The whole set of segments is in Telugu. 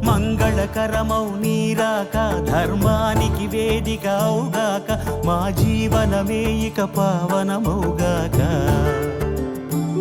మంగళకరమౌ నీరాక ధర్మానికి వేదిక అవుగాక మా జీవనమే ఇక పావనమౌగాక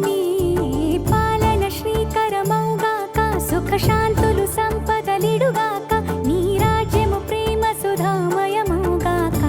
నీ పాలన శ్రీకరమౌగాక సుఖ శాంతులు సంపదలిడుగాక నీ రాజ్యము ప్రేమ సుధామయమౌగాక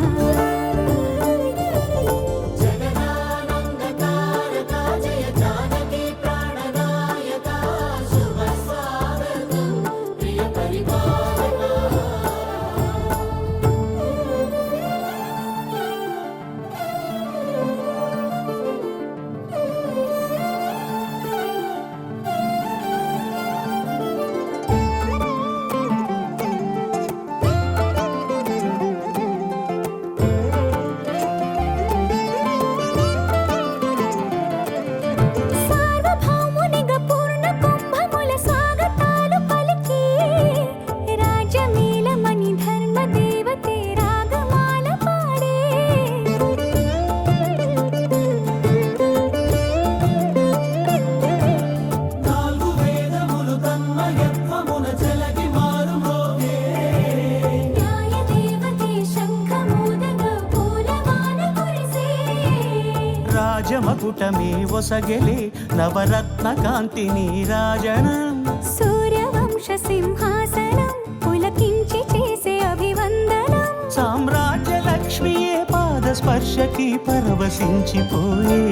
రాజమకుటమే ఒసగెలే నవరత్న కాంతి నీరాజనం సూర్యవంశ సింహాసనం పులకించి చేసే అభివందనం సామ్రాజ్య లక్ష్మియే పాద స్పర్శకి పరవశించిపోయే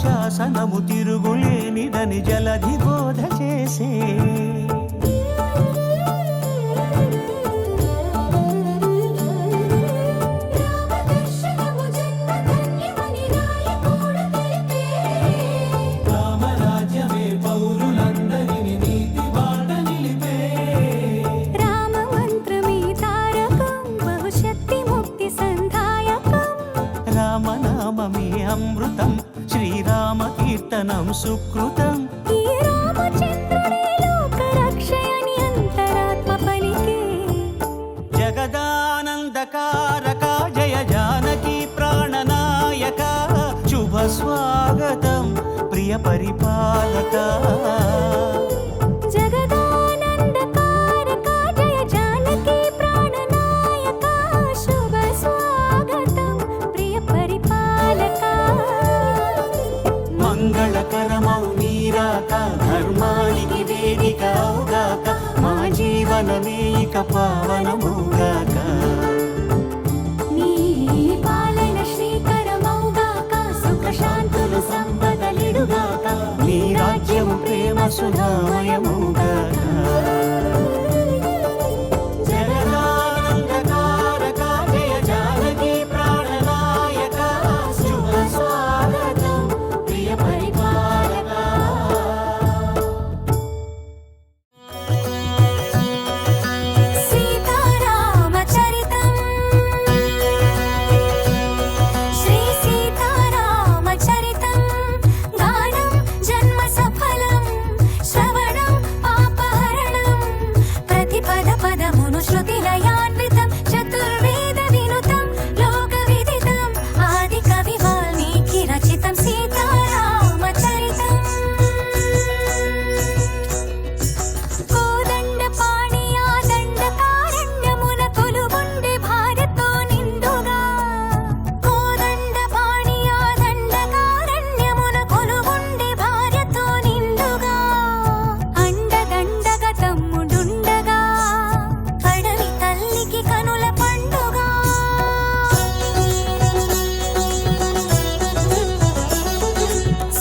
శాసనము తిరుగులేనిదని జలధి బోధ చేసే రామదర్శనము జన్మత అమృతం శ్రీరామ కీర్తనం సుకృతం. ఈ రామచంద్రుడే లోకరక్షయని అంతరాత్మ పలికే. జగదానందకారక జయ జానకి ప్రాణనాయక శుభ స్వాగతం ప్రియ పరిపాలక. జగదానందకారక జయ జానకి ప్రాణనాయక శుభ స్వాగతం ప్రియ పరిపాలక. మంగళకరమౌ నీరాక ధర్మానికి వేదిక అవుగాక మా జీవనమే ఇక పావనముగాక. నీ పాలన శ్రీకరమౌగాక సుఖ శాంతులు సంపదలిడుగాక నీ రాజ్యము ప్రేమ సుధామయముగాక. జగదానందకారక జయ జానకి ప్రాణనాయక శుభ స్వాగతం ప్రియ పరిపాలక. సీతారామచరితం శ్రీ సీతారామచరితం గానం జన్మ సఫలం శ్రవణం పాపహరణం ప్రతి పద పదమును శృతిలయాన్వితం చతుర్వేద వినుతం లోక విదితం ఆది కవి వాల్మీకి రచితం సీతారామచరితం. కోదండ పాణియా దండకారణ్యమున కొలువుండే భార్యతో నిండుగా. కోదండ పాణియా దండకారణ్యమున కొలువుండే భార్యతో నిండుగా. అండదండగ తమ్ముడుండగా అడవి తల్లికి కనుల పండుగ.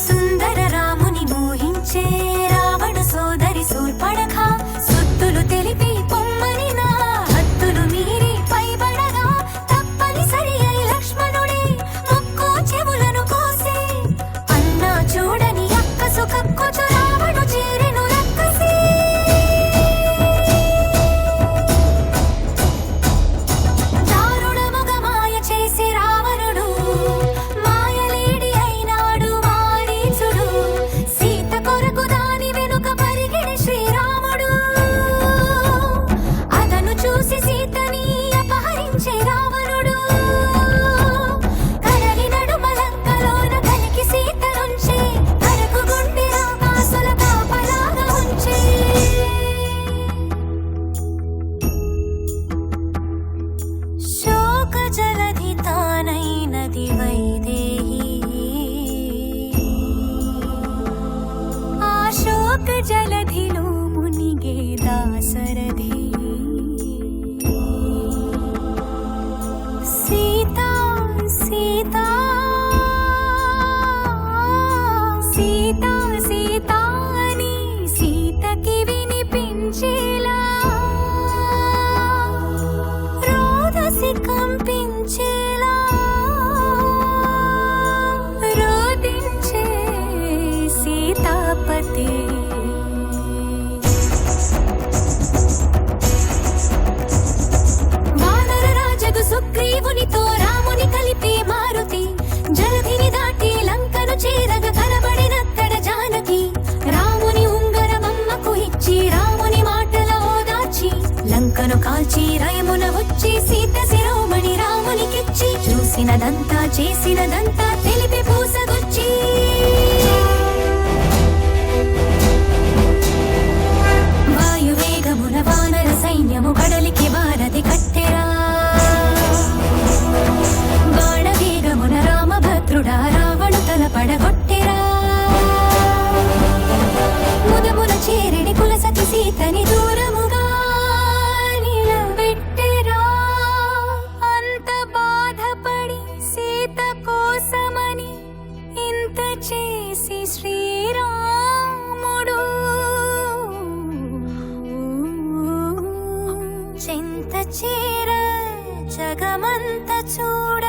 సుందర రాముని మోహించే రావణు సోదరి శూర్పణఖ సుత్తులు తెలిపి పొమ్మని నా హద్దులు మీరి పైబడగా తప్పనిసరి అయి లక్ష్మణుడే ముక్కు చెవులను కోసే. అన్నా చూడని అక్కసు కక్కుచు రావణు చేరెను రక్కసి. దారుణముగ మాయ చేసి రావణుడు మాయలేడి అయినాడు మారీచుడు. సీత కొరకు దాని వెనుక పరిగెడి శ్రీరాముడు. అతను చూసి సీతని అపహరించే రావణుడు. కడలి నడుమ లంకలోన కలికి సీతనుంచే కరకు గుండె రాకాసుల కాపలాగా ఉంచే. శోక జలధి తానైనది వైదేహి. ఆ శోక జలధిలో మునిగే దాశరథి. సీతా సీతా సీతా సీతా అని సీతకి వినిపించేలా రోదసి కంపించేలా రోదించే సీతాపతి. వానర రాజగు సుగ్రీవునితో రాముని కలిపి మారుతి జలధిని దాటి లంకను చేరగ కనబడినక్కడ జానకి. రాముని ఉంగరమమ్మకు ఇచ్చి రాముని మాటల ఓదార్చి లంకను కాల్చి రయమున వచ్చి సీత శిరోమణి రామునికిచ్చి చూసినదంతా చేసినదంతా తెలిపి పూసగొచ్చి. వాయువేగమున వానర సైన్యము కడలికి వారధి కట్టెరా. బాణవేగమున రామభద్రుడా రావణు తల పడగొట్టెరా. ముదమున చేరిడి కులసతి సీతని దూరముగా నిలబెట్టెరా. అంత బాధపడి సీత కోసమని ఇంత చేసి శ్రీరాముడు చెంత చేర జగమంత చూడ